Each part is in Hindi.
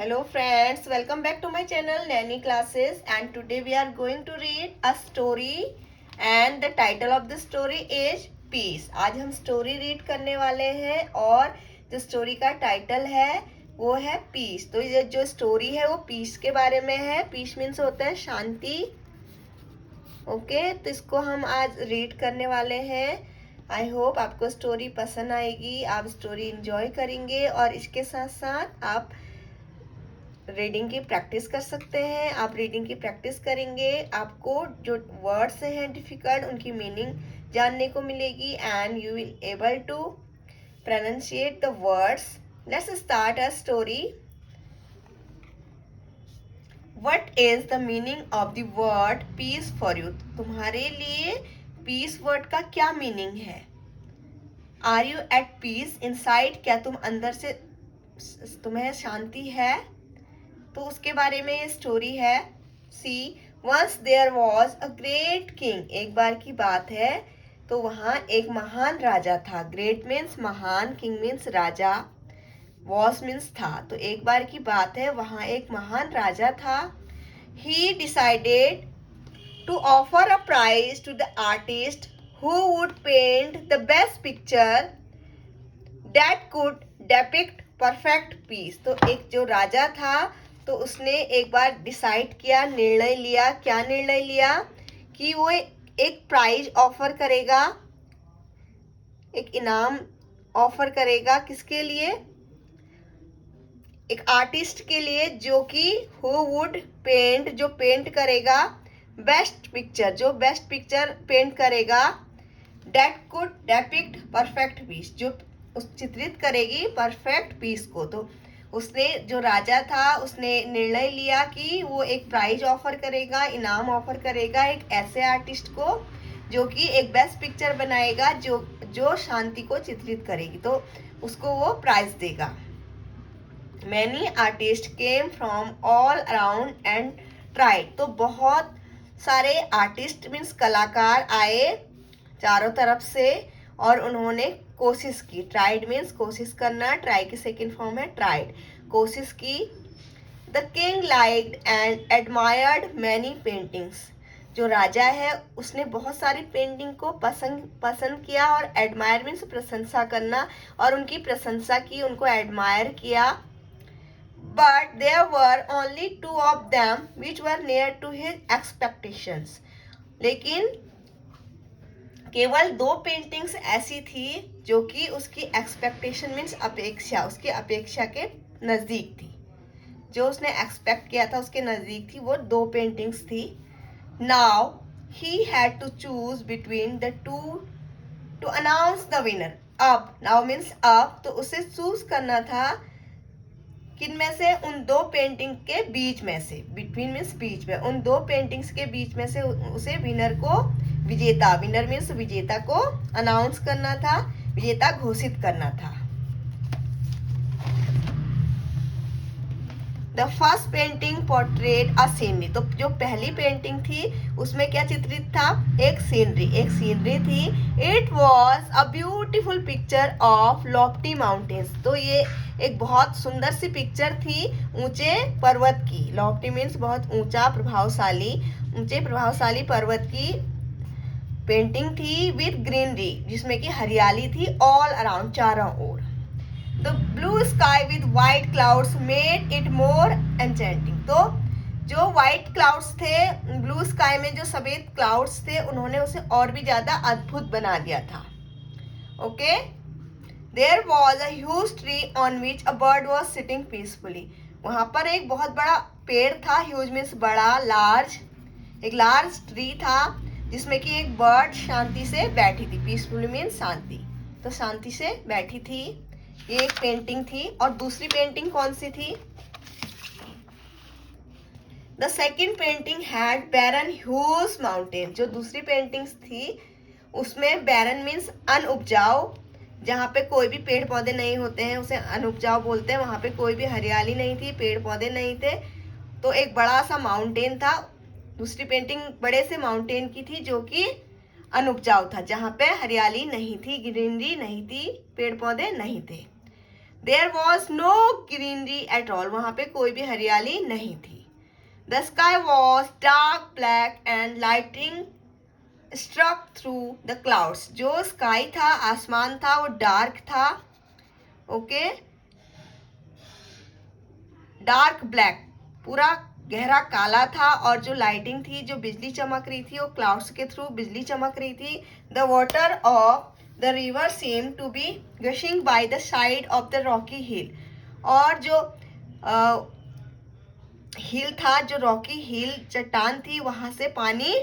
Hello friends, welcome back to my channel Nanny Classes, and today we are going to read a story and the title of the story is Peace. आज हम story read करने वाले हैं और जो story का title है वो है Peace. तो ये जो story है वो peace के बारे में है. Peace means होता है शांति. ओके तो इसको हम आज read करने वाले हैं. आई होप आपको स्टोरी पसंद आएगी, आप स्टोरी इंजॉय करेंगे और इसके साथ साथ आप रीडिंग की प्रैक्टिस कर सकते हैं. आप रीडिंग की प्रैक्टिस करेंगे, आपको जो वर्ड्स हैं डिफिकल्ट उनकी मीनिंग जानने को मिलेगी and you will able to pronunciate the words. Let's start a story. What is the meaning of the word peace for you? तुम्हारे लिए पीस वर्ड का क्या मीनिंग है? Are you at peace inside? क्या तुम अंदर से तुम्हें शांति है? तो उसके बारे में ये स्टोरी है. See once there was a great king. एक बार की बात है. तो वहाँ एक महान राजा था. ग्रेट मीन्स महान, king means Raja, was means था. तो एक बार की बात है, वहाँ एक महान राजा था. He decided to offer a prize to the artist who would paint the best picture that could depict perfect peace. तो एक जो राजा था तो उसने एक बार डिसाइड किया, निर्णय लिया. क्या निर्णय लिया? कि वो एक प्राइज ऑफर करेगा, एक इनाम ऑफर करेगा. किसके लिए? एक आर्टिस्ट के लिए जो कि who would paint, जो पेंट करेगा बेस्ट पिक्चर, जो बेस्ट पिक्चर पेंट करेगा. That could depict perfect peace, जो उस चित्रित करेगी परफेक्ट पीस को. तो उसने, जो राजा था, उसने निर्णय लिया कि वो एक प्राइज ऑफर करेगा, इनाम ऑफर करेगा एक ऐसे आर्टिस्ट को जो कि एक बेस्ट पिक्चर बनाएगा जो शांति को चित्रित करेगी. तो उसको वो प्राइज देगा. Many artists came from all around and tried. तो बहुत सारे आर्टिस्ट मीन्स कलाकार आए चारों तरफ से और उन्होंने कोशिश की. ट्राइड मीन्स कोशिश करना, ट्राई की सेकेंड फॉर्म है ट्राइड, कोशिश की. The king liked and admired many paintings. जो राजा है उसने बहुत सारी पेंटिंग को पसंद किया और एडमायर मीन्स प्रशंसा करना, और उनकी प्रशंसा की, उनको एडमायर किया. But there were only two of them which were near to his expectations. लेकिन केवल 2 पेंटिंग्स ऐसी थी जो कि उसकी एक्सपेक्टेशन मीन्स अपेक्षा, उसकी अपेक्षा के नज़दीक थी. जो उसने एक्सपेक्ट किया था उसके नज़दीक थी, वो 2 पेंटिंग्स थी. Now he had to choose between the two to announce the winner. अब, नाउ मीन्स अब, तो उसे चूज करना था किन में से? उन 2 पेंटिंग के बीच में से. बिटवीन मीन्स बीच में, उन 2 पेंटिंग्स के बीच में से उसे विनर को, विजेता, विनर मीन्स विजेता को अनाउंस करना था, विजेता घोषित करना था. The first painting portrait a scenery. तो जो पहली पेंटिंग थी उसमें क्या चित्रित था? एक सीनरी, एक सीनरी थी. It was a beautiful picture of Lofty mountains. तो ये एक बहुत सुंदर सी पिक्चर थी ऊंचे पर्वत की. लॉफ्टी मीन्स बहुत ऊंचा, प्रभावशाली, ऊंचे प्रभावशाली पर्वत की पेंटिंग थी. विद ग्रीनरी, जिसमें कि हरियाली थी ऑल अराउंड, चारों ओर. The blue sky with white clouds made it more enchanting. तो जो वाइट क्लाउड्स थे, ब्लू स्काई में जो सफेद क्लाउड्स थे, उन्होंने उसे और भी ज्यादा अद्भुत बना दिया था. Okay. There was a huge tree on which a bird was sitting peacefully. वहां पर एक बहुत बड़ा पेड़ था. ह्यूज मीन्स बड़ा, लार्ज. एक लार्ज ट्री था जिसमें कि एक बर्ड शांति से बैठी थी. पीसफुली मीन्स शांति, तो शांति से बैठी थी. ये एक पेंटिंग थी. और दूसरी पेंटिंग कौन सी थी? The second painting had barren huge mountain. जो दूसरी पेंटिंग्स थी उसमें बैरन मीन्स अनउपजाऊ, जहाँ पे कोई भी पेड़ पौधे नहीं होते हैं उसे अनउपजाऊ बोलते हैं. वहाँ पे कोई भी हरियाली नहीं थी, पेड़ पौधे नहीं थे. तो एक बड़ा सा माउंटेन था. दूसरी पेंटिंग बड़े से माउंटेन की थी जो कि अनउपजाऊ था, जहाँ पे हरियाली नहीं थी, ग्रीनरी नहीं थी, पेड़ पौधे नहीं थे. There was no greenery at all, वहां पे कोई भी हरियाली नहीं थी. The sky was dark black and lighting struck through the clouds. जो स्काई था, आसमान था, वो डार्क था. ओके, डार्क ब्लैक, पूरा गहरा काला था. और जो लाइटिंग थी, जो बिजली चमक रही थी, वो क्लाउड्स के थ्रू बिजली चमक रही थी. The water of the river seem to be gushing by the side of the rocky hill. और जो हिल था, जो रॉकी हिल चट्टान थी, वहां से पानी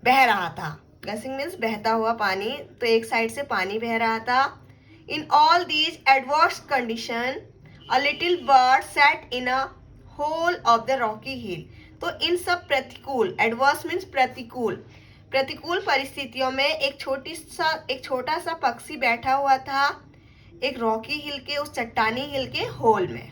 बह रहा था. गशिंग मीन्स बहता हुआ पानी, तो एक साइड से पानी बह रहा था. In all these adverse condition a little bird sat in a hole of the rocky hill. तो इन सब प्रतिकूल, एडवर्स मीन्स प्रतिकूल, प्रतिकूल परिस्थितियों में एक छोटा सा पक्षी बैठा हुआ था एक रॉकी हिल के, उस चट्टानी हिल के होल में.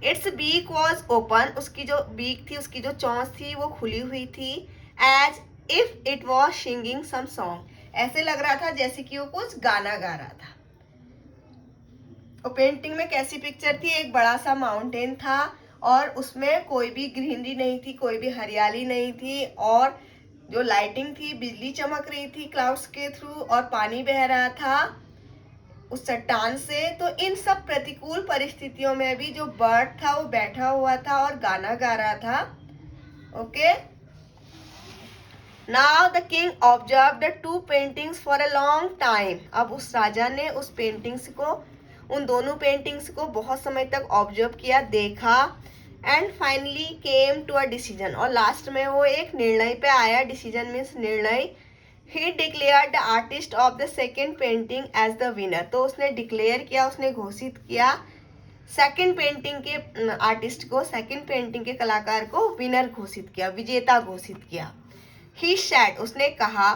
इट्स बीक वॉज ओपन, उसकी जो बीक थी, उसकी जो चोंच थी, वो खुली हुई थी. As if it was singing some song, ऐसे लग रहा था जैसे कि वो कुछ गाना गा रहा था. और पेंटिंग में कैसी पिक्चर थी? एक बड़ा सा माउंटेन था और उसमें कोई भी ग्रीनरी नहीं थी, कोई भी हरियाली नहीं थी. और जो लाइटिंग थी, बिजली चमक रही थी क्लाउड्स के थ्रू, और पानी बह रहा था उस चट्टान से. तो इन सब प्रतिकूल परिस्थितियों में भी जो बर्ड था वो बैठा हुआ था और गाना गा रहा था. Okay, now the king observe the two paintings for a long time. अब उस राजा ने उस पेंटिंग्स को, उन दोनों पेंटिंग्स को बहुत समय तक ऑब्जर्व किया, देखा. And finally came to a decision, और लास्ट में वो एक निर्णय पे आया. डिसीजन मीन्स निर्णय. He declared the artist of the second painting as the winner. तो उसने डिक्लेयर किया, उसने घोषित किया सेकंड पेंटिंग के आर्टिस्ट को, सेकंड पेंटिंग के कलाकार को विनर घोषित किया, विजेता घोषित किया. He said, उसने कहा,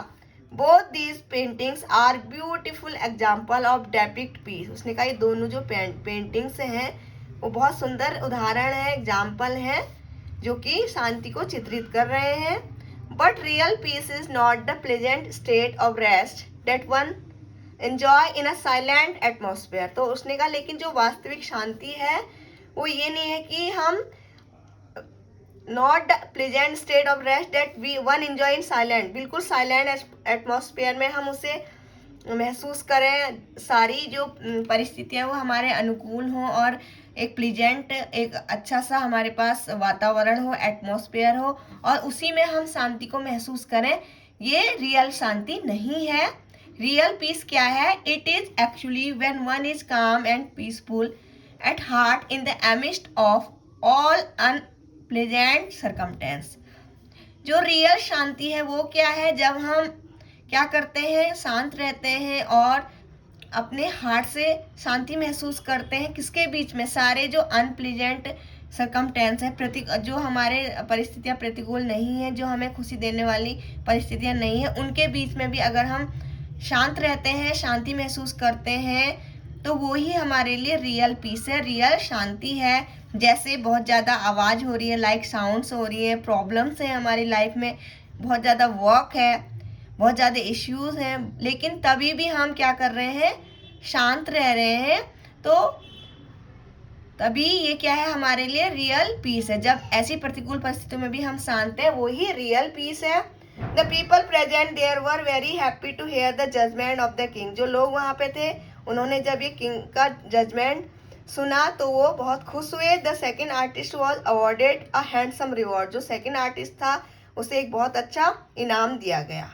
both these paintings are beautiful example of depict peace. उसने कहा ये दोनों जो पेंटिंग्स हैं वो बहुत सुंदर उदाहरण है, एग्जाम्पल है, जो कि शांति को चित्रित कर रहे हैं. But real peace is not the pleasant state of rest that one enjoy in a silent atmosphere. तो उसने कहा लेकिन जो वास्तविक शांति है वो ये नहीं है कि हम not the pleasant state of rest that we one enjoy in silent, बिल्कुल साइलेंट एटमॉस्फेयर में हम उसे महसूस करें, सारी जो परिस्थितियां वो हमारे अनुकूल हों और एक प्लीजेंट, एक अच्छा सा हमारे पास वातावरण हो, एटमॉस्फेयर हो, और उसी में हम शांति को महसूस करें. ये रियल शांति नहीं है. रियल पीस क्या है? It is actually when one is calm and peaceful at heart in the amidst of all unpleasant circumstances. जो रियल शांति है वो क्या है? जब हम क्या करते हैं? शांत रहते हैं और अपने हार्ट से शांति महसूस करते हैं. किसके बीच में? सारे जो अनप्लीजेंट सर्कमस्टेंस है, जो हमारे परिस्थितियां प्रतिकूल नहीं है, जो हमें खुशी देने वाली परिस्थितियां नहीं है, उनके बीच में भी अगर हम शांत रहते हैं, शांति महसूस करते हैं, तो वो ही हमारे लिए रियल पीस है, रियल शांति है. जैसे बहुत ज़्यादा आवाज़ हो रही है, लाइक साउंड्स हो रही है, प्रॉब्लम्स हैं हमारी लाइफ में, बहुत ज़्यादा वर्क है, बहुत ज़्यादा इश्यूज हैं, लेकिन तभी भी हम क्या कर रहे हैं? शांत रह रहे हैं. तो तभी ये क्या है? हमारे लिए रियल पीस है. जब ऐसी प्रतिकूल परिस्थितियों में भी हम शांत हैं, वो ही रियल पीस है. The people present there were very happy to hear the judgement of the king. जो लोग वहाँ पे थे, उन्होंने जब ये किंग का जजमेंट सुना तो वो बहुत खुश हुए. The second artist was awarded a handsome reward. जो सेकेंड आर्टिस्ट था उसे एक बहुत अच्छा इनाम दिया गया.